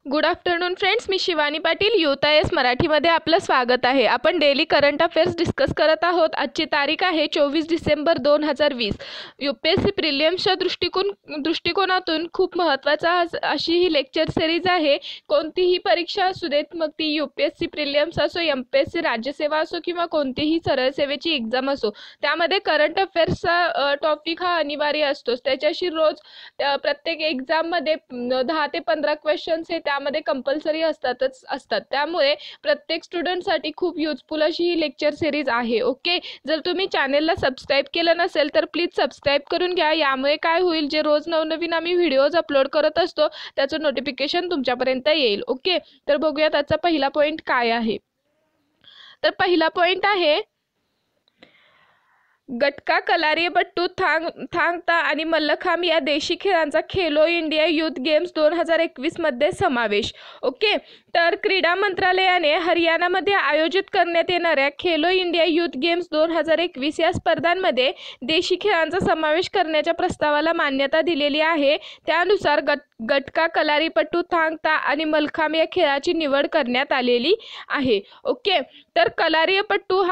Good afternoon friends, me Shivani Patil youth I S मराठीमध्ये आपलं स्वागत आहे। आपण डेली करंट अफेअर्स डिस्कस करत आहोत। आजची तारीख आहे 24 डिसेंबर 2020। UPSC प्रिलिम्सच्या दृष्टिकोनातून खूप महत्त्वाचा अशी ही लेक्चर सिरीज आहे। कोणतीही परीक्षा असू देत, मग ती UPSC प्रिलिम्स असो, MPSC राज्यसेवा असो किंवा कोणतीही सरळ सेवेची एक्झाम असो, त्यामध्ये करंट अफेअर्सचा टॉपिक हा अनिवार्य असतोच। त्याच्याशी रोज प्रत्येक एक्झाममध्ये 10 ते 15 क्वेश्चन्स हे त्यामध्ये कंपल्सरी असतात। त्यामुळे प्रत्येक स्टुडंटसाठी खूप युजफुल अशी ही लेक्चर सिरीज आहे। ओके, जर तुम्ही चॅनेलला सबस्क्राईब केलं नसेल तर प्लीज सबस्क्राईब करून घ्या। यामुळे काय होईल, जे रोज नवनवीन आम्ही व्हिडिओज अपलोड करत असतो त्याचं नोटिफिकेशन तुमच्यापर्यंत येईल। ओके, तर बघूया त्याचा पहिला पॉइंट काय आहे। तर पहिला पॉइंट आहे, गटका, कलारीपट्टू, थांग ता आणि मल्लखांब या देशी खेळांचा खेलो इंडिया यूथ गेम्स 2021 मध्ये समावेश। ओके, तर क्रीडा मंत्रालयाने हरियाणामध्ये आयोजित करण्यात येणाऱ्या खेलो इंडिया यूथ गेम्स 2021 या स्पर्धांमध्ये देशी खेळांचा समावेश करण्याच्या प्रस्तावाला मान्यता दिलेली आहे। त्यानुसार गटका, कलारीपट्टू, थांग ता आणि मल्लखांब या खेळाची निवड करण्यात आलेली आहे। ओके, तर कलारीपट्टू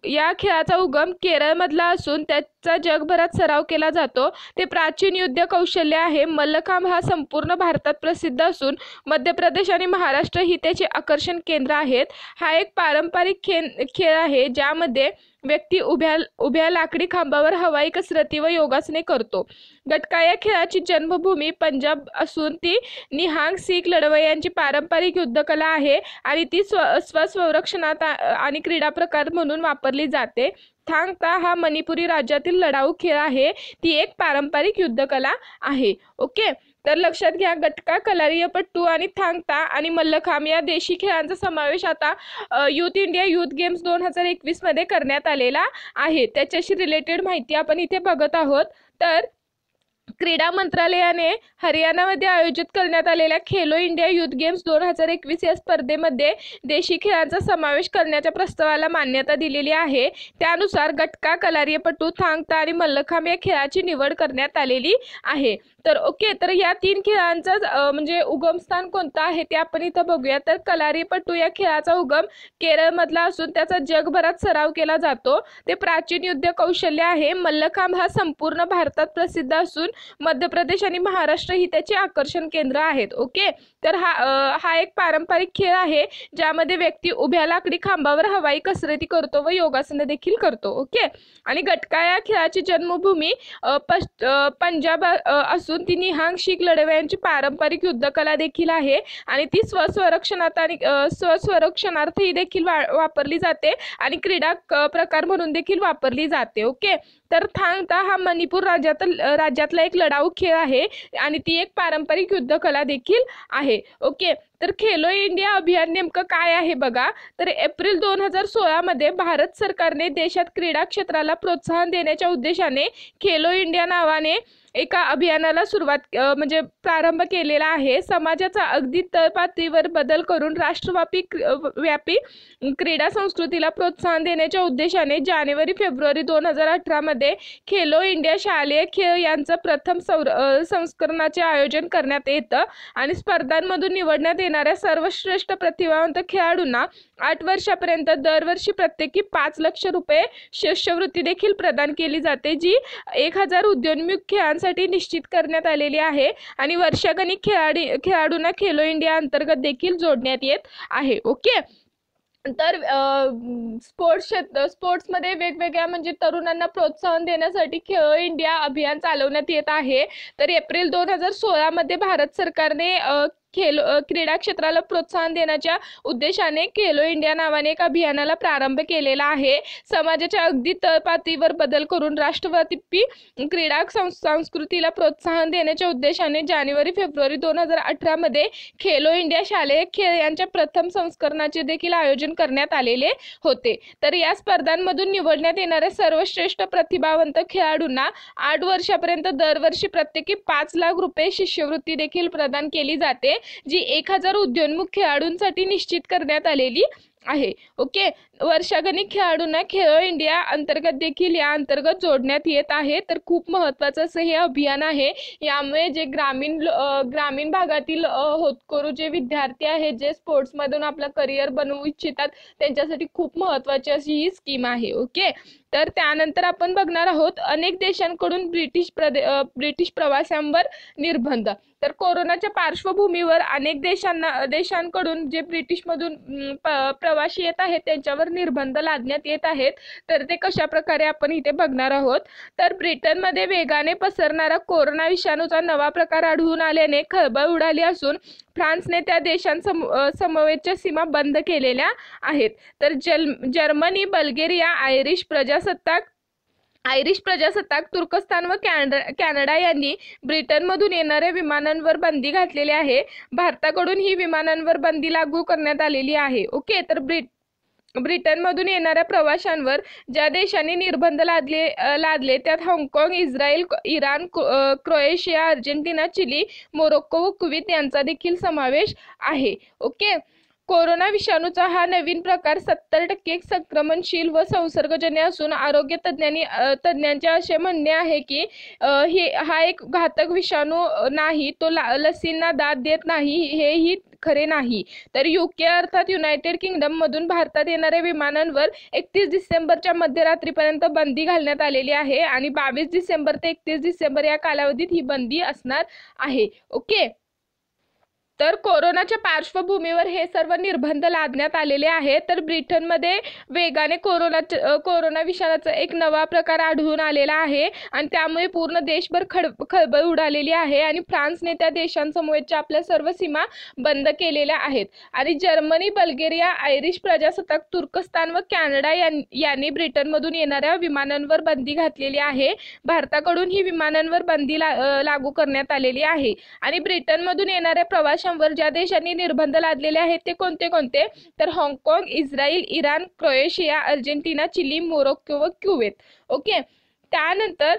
या खेळाचा उगम केरळमधला असून त्याचा जगभरात सराव केला जातो। ते प्राचीन युद्ध कौशल्य आहे। मल्लखांब हा संपूर्ण भारतात प्रसिद्ध असून मध्य प्रदेश आणि महाराष्ट्र ही त्याचे आकर्षण केंद्र आहेत। हा एक पारंपरिक खेळ आहे ज्यामध्ये व्यक्ती उभ्या लाकडी खांबावर हवाई कसरती व योगासने करतो। गटका या खेळाची जन्मभूमी पंजाब असून ती निहांग सिख लढवय्यांची पारंपरिक युद्धकला आहे आणि ती स्वसंरक्षणात आणि क्रीडा प्रकार म्हणून वापरली जाते। थांग ता हा मणिपुरी राज्यातील लढाऊ खेळ आहे। ती एक पारंपरिक युद्धकला आहे। ओके, तर लक्षात घ्या, गटका, कलारीपट्टू आणि थांग ता आणि मल्लखांब या देशी खेळांचा समावेश आता यूथ इंडिया यूथ गेम्स 2021 मध्ये करण्यात आलेला आहे। त्याच्याशी रिलेटेड माहिती आपण इथे बघत आहोत। तर क्रीडा मंत्रालयाने हरियाणामध्ये आयोजित करण्यात आलेल्या खेलो इंडिया यूथ गेम्स 2021 या स्पर्धेमध्ये देशी खेळांचा समावेश करण्याच्या प्रस्तावाला मान्यता दिलेली आहे। त्यानुसार गटका, कलारीपट्टू, थांग ता आणि मल्लखांब या खेळाची निवड करण्यात आलेली आहे। तर ओके, तर या तीन खेळांचा म्हणजे उगमस्थान कोणतं आहे ते आपण इथं बघूया। तर कलारीपट्टू या खेळाचा उगम केरळमधला असून त्याचा जगभरात सराव केला जातो। ते प्राचीन युद्ध कौशल्य आहे। मल्लखांब हा संपूर्ण भारतात प्रसिद्ध असून मध्य प्रदेश आणि महाराष्ट्र ही त्याचे आकर्षण केंद्र आहेत। ओके, तर हा एक पारंपरिक खेळ आहे ज्यामध्ये व्यक्ती उभ्या लाकडी खांबावर हवाई कसरती करतो व योगासने देखील करतो। ओके, आणि गटका या खेळाची जन्मभूमी पंजाब असून ती निहांग शीख लढवय्यांची पारंपरिक युद्धकला देखील आहे आणि ती स्वसंरक्षणार्थ ही देखील वापरली जाते आणि क्रीडा प्रकार म्हणून देखील वापरली जाते। ओके, तर थांग ता हा मणिपूर राज्यातला एक लढाऊ खेळ आहे आणि ती एक पारंपरिक युद्धकला देखील आहे। ओके, तर खेलो इंडिया अभियान नेमकं काय आहे बघा। तर एप्रिल 2016 मध्ये भारत सरकारने देशात क्रीडा क्षेत्राला प्रोत्साहन देण्याच्या उद्देशाने खेलो इंडिया नावाने एका अभियानाला प्रारंभ केलेला आहे। समाजाचा अगदी तळपातळीवर बदल करून राष्ट्रव्यापी क्रीडा संस्कृतीला प्रोत्साहन देण्याच्या उद्देशाने जानेवारी-फेब्रुवारी 2018 मध्ये खेलो इंडिया शालेय खेळ यांचं प्रथम संस्करणाचे आयोजन करण्यात येतं आणि स्पर्धांमधून निवडण्यात येणाऱ्या सर्वश्रेष्ठ प्रतिभावंत खेळाडूंना 8 वर्षापर्यंत दरवर्षी प्रत्येकी 5 लाख रुपये शिष्यवृत्ती देखील प्रदान केली जाते, जी 1000 उदयोन्मुख खेळांसाठी निश्चित करण्यात आलेली आहे आणि वर्षागणिक खेळाडूंना खेलो इंडिया अंतर्गत देखील जोडण्यात येत आहे। ओके, तर स्पोर्ट्समध्ये वेगवेगळ्या म्हणजे तरुणांना प्रोत्साहन देण्यासाठी खेलो इंडिया अभियान चालवण्यात येत आहे। तर एप्रिल 2016 मध्ये भारत सरकारने क्रीडा क्षेत्राला प्रोत्साहन देण्याच्या उद्देशाने खेलो इंडिया नावाने एक अभियानाला प्रारंभ केलेला आहे। समाजाच्या अगदी तळपातळीवर बदल करून राष्ट्रव्यापी क्रीडा संस्कृतीला प्रोत्साहन देण्याच्या उद्देशाने जानेवारी-फेब्रुवारी 2018 मध्ये खेलो इंडिया शालेय खेळ यांच्या प्रथम संस्करणाचे देखील आयोजन करण्यात आलेले होते। तर या स्पर्धांमधून निवडण्यात येणाऱ्या सर्वश्रेष्ठ प्रतिभावंत खेळाडूंना 8 वर्षापर्यंत दरवर्षी प्रत्येकी 5 लाख रुपये शिष्यवृत्ती देखील प्रदान केली जाते, जी 1000 उदयोन्मुख खेळाडूंसाठी निश्चित करण्यात आलेली आहे। ओके, वर्षागणिक खेळाडूंना खेलो इंडिया अंतर्गत देखील या अंतर्गत जोडण्यात येत आहे। तर खूप महत्त्वाचं असं हे अभियान आहे। यामुळे जे ग्रामीण भागातील होतकरू जे विद्यार्थी आहेत, जे स्पोर्ट्समधून आपलं करिअर बनवू इच्छितात, त्यांच्यासाठी खूप महत्त्वाची अशी ही स्कीम आहे। ओके, तर त्यानंतर आपण बघणार आहोत अनेक देशांकडून ब्रिटिश प्रवाशांवर निर्बंध। तर कोरोनाच्या पार्श्वभूमीवर अनेक देशांकडून जे ब्रिटिशमधून प्रवासी येत आहेत त्यांच्यावर निर्बंध लादण्यात येत आहेत। तर ते कशा प्रकारे आपण इथे बघणार आहोत। तर ब्रिटनमध्ये वेगाने पसरणारा कोरोना विषाणूचा नवा प्रकार आढळून आल्याने खळबळ उडाली असून फ्रान्सने त्या देशांसमवेतच्या सीमा बंद केलेल्या आहेत। तर जर्मनी, बल्गेरिया, आयरिश प्रजासत्ताक, तुर्कस्तान व कॅनडा यांनी ब्रिटनमधून येणाऱ्या विमानांवर बंदी घातलेली आहे। भारताकडून ही विमानांवर बंदी लागू करण्यात आलेली आहे। ओके, तर ब्रिटनमधून येणाऱ्या प्रवाशांवर ज्या देशांनी निर्बंध लादले त्यात हाँगकाँग, Israel, Iran, Croatia, Argentina, Chile, Morocco व कुवेत यांचा देखील समावेश आहे। ओके, कोरोना विषाणूचा हा नवीन प्रकार 70% संक्रमणशील व संसर्गजन्य असून आरोग्य तज्ज्ञांचे असे म्हणणे आहे की हा एक घातक विषाणू नाही, तो लसींना दाद देत नाही, हेही खरे नाही। तर UK अर्थात युनायटेड किंगडम मधून भारतात येणाऱ्या विमानांवर 31 डिसेंबरच्या मध्यरात्रीपर्यंत बंदी घालण्यात आलेली आहे आणि 22 डिसेंबर ते 31 डिसेंबर या कालावधीत ही बंदी असणार आहे। ओके, तर कोरोनाच्या पार्श्वभूमीवर हे सर्व निर्बंध लादण्यात आलेले आहेत। तर ब्रिटनमध्ये वेगाने कोरोना विषाणूचा एक नवा प्रकार आढळून आलेला आहे आणि त्यामुळे पूर्ण देशभर खळबळ उडालेली आहे आणि फ्रान्सने त्या देशांसमवेतच्या आपल्या सर्व सीमा बंद केलेल्या आहेत। आणि जर्मनी, बल्गेरिया, आयरिश प्रजासत्ताक, तुर्कस्तान व कॅनडा यांनी ब्रिटनमधून येणाऱ्या विमानांवर बंदी घातलेली आहे। भारताकडून ही विमानांवर बंदी लागू करण्यात आलेली आहे। आणि ब्रिटनमधून येणाऱ्या प्रवाशांवर ज्या देशांनी निर्बंध लादलेले आहेत ते कोणते तर हाँगकाँग, Israel, Iran, Croatia, Argentina, Chile, Morocco व कुवेत। ओके, त्यानंतर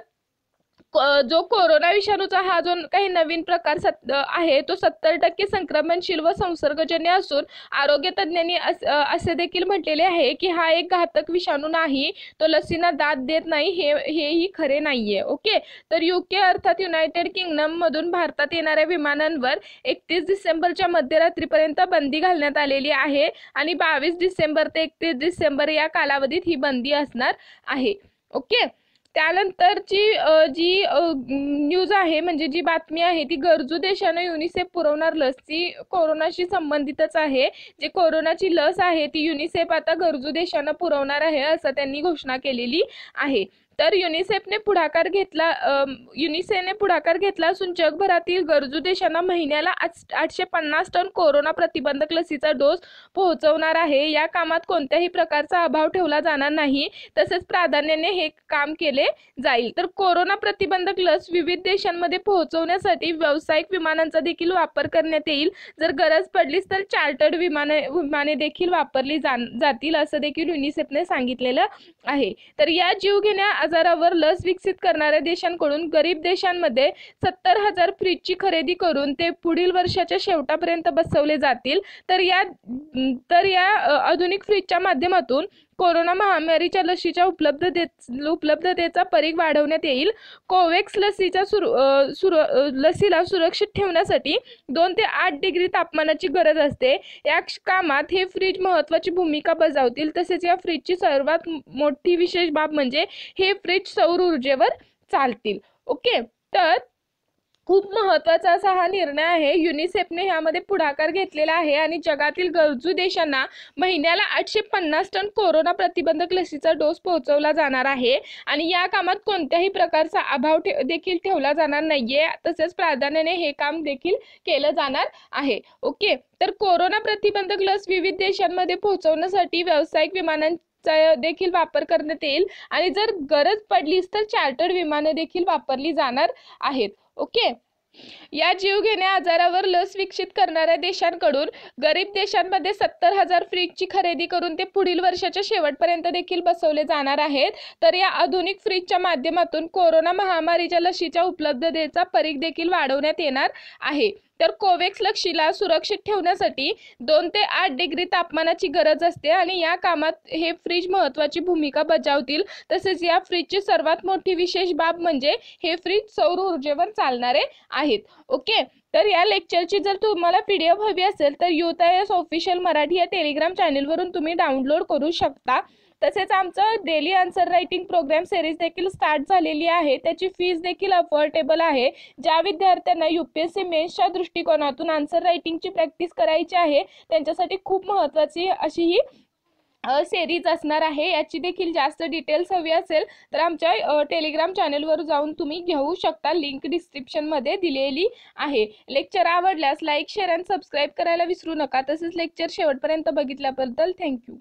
जो कोरोना विषाणूचा हा जो काही नवीन प्रकार आहे तो 70% संक्रमणशील व संसर्गजन्य असून आरोग्य तज्ज्ञांनी असे देखील म्हटलेले आहे की हा एक घातक विषाणू नाही, तो लसींना दाद देत नाही, हेही खरे नाहीये। ओके, तर UK अर्थात युनायटेड किंगडम मधून भारतात येणाऱ्या विमानांवर 31 डिसेंबरच्या मध्यरात्रीपर्यंत बंदी घालण्यात आलेली आहे आणि 22 डिसेंबर ते 31 डिसेंबर या कालावधीत ही बंदी असणार आहे। ओके, त्यानंतरची न्यूज आहे म्हणजे जी बातमी आहे ती गरजू देशांना युनिसेफ पुरवणार लस, ती कोरोनाशी संबंधितच आहे। जे कोरोनाची लस आहे ती युनिसेफ आता गरजू देशांना पुरवणार आहे असं त्यांनी घोषणा केलेली आहे। तर युनिसेफने पुढाकार घेतला असून जगभरातील गरजू देशांना महिन्याला 850 टन कोरोना प्रतिबंधक लसीचा डोस पोहोचवणार आहे। या कामात कोणत्याही प्रकारचा अभाव ठेवला जाणार नाही, तसेच प्राधान्याने हे काम केले जाईल। तर कोरोना प्रतिबंधक लस विविध देशांमध्ये पोहोचवण्यासाठी व्यावसायिक विमानांचा देखील वापर करण्यात येईल। जर गरज पडलीच तर चार्टर्ड विमाने देखील वापरली जातील असं देखील युनिसेफने सांगितलेलं आहे। तर या जीवघेण्या आजारावर लस विकसित करणाऱ्या देशांकडून गरीब देशांमध्ये 70,000 फ्रीजची खरेदी करून ते पुढील वर्षाच्या शेवटापर्यंत बसवले जातील। तर या आधुनिक फ्रीजच्या माध्यमातून कोरोना महामारीच्या लसीच्या उपलब्धतेचा परीघ वाढवण्यात येईल। कोवॅक्स लसीला सुरक्षित ठेवण्यासाठी 2 ते 8 डिग्री तापमानाची गरज असते। या कामात हे फ्रीज महत्त्वाची भूमिका बजावतील। तसेच या फ्रीजची सर्वात मोठी विशेष बाब म्हणजे हे फ्रीज सौर ऊर्जेवर चालतील। ओके, तर खूप महत्त्वाचा असा हा निर्णय आहे। युनिसेफने यामध्ये पुढाकार घेतलेला आहे आणि जगातील गरजू देशांना महिन्याला 850 टन कोरोना प्रतिबंधक लसीचा डोस पोहोचवला जाणार आहे आणि या कामात कोणत्याही प्रकारचा अभाव देखील ठेवला जाणार नाहीये, तसेच प्राधान्याने हे काम देखील केलं जाणार आहे। ओके, तर कोरोना प्रतिबंधक लस विविध देशांमध्ये पोहोचवण्यासाठी व्यावसायिक विमानांचा देखील वापर करण्यात येईल आणि जर गरज पडलीच तर चार्टर्ड विमाने देखील वापरली जाणार आहेत। ओके, या जीवघेण्या आजारावर लस विकसित करणाऱ्या देशांकडून गरीब देशांमध्ये 70,000 फ्रीजची खरेदी करून ते पुढील वर्षाच्या शेवटपर्यंत देखील बसवले जाणार आहेत। तर या आधुनिक फ्रीजच्या माध्यमातून कोरोना महामारीच्या लसीच्या उपलब्धतेचा परीघ देखील वाढवण्यात येणार आहे। तर कोवॅक्स लशीला सुरक्षित ठेवण्यासाठी 2 ते 8 डिग्री तापमानाची गरज असते आणि या कामात हे फ्रीज महत्त्वाची भूमिका बजावतील. तसेच या फ्रीजची सर्वात मोठी विशेष बाब म्हणजे हे फ्रीज सौर ऊर्जेवर चालणारे आहेत. ओके, तर या लेक्चरची जर तुम्हाला PDF हवी असेल तर UTIS ऑफिशियल मराठी या टेलिग्राम चॅनेलवरून तुम्ही डाउनलोड करू शकता. तसेच आमचं daily answer writing programme series देखील स्टार्ट झालेली आहे. त्याची फीस देखील अफोर्डेबल आहे. ज्या विद्यार्थ्यांना UPSC मेन्सच्या दृष्टिकोनातून आन्सर रायटिंगची प्रॅक्टिस करायची आहे त्यांच्यासाठी खूप महत्त्वाची अशी ही सिरीज असणार आहे. याची देखील जास्त डिटेल्स हवी असेल तर आमच्या टेलिग्राम चॅनेलवर जाऊन तुम्ही घेऊ शकता. लिंक डिस्क्रिप्शनमध्ये दिलेली आहे. लेक्चर आवडल्यास लाईक, शेअर आणि सबस्क्राईब करायला विसरू नका. तसेच लेक्चर शेवटपर्यंत बघितल्याबद्दल थँक्यू.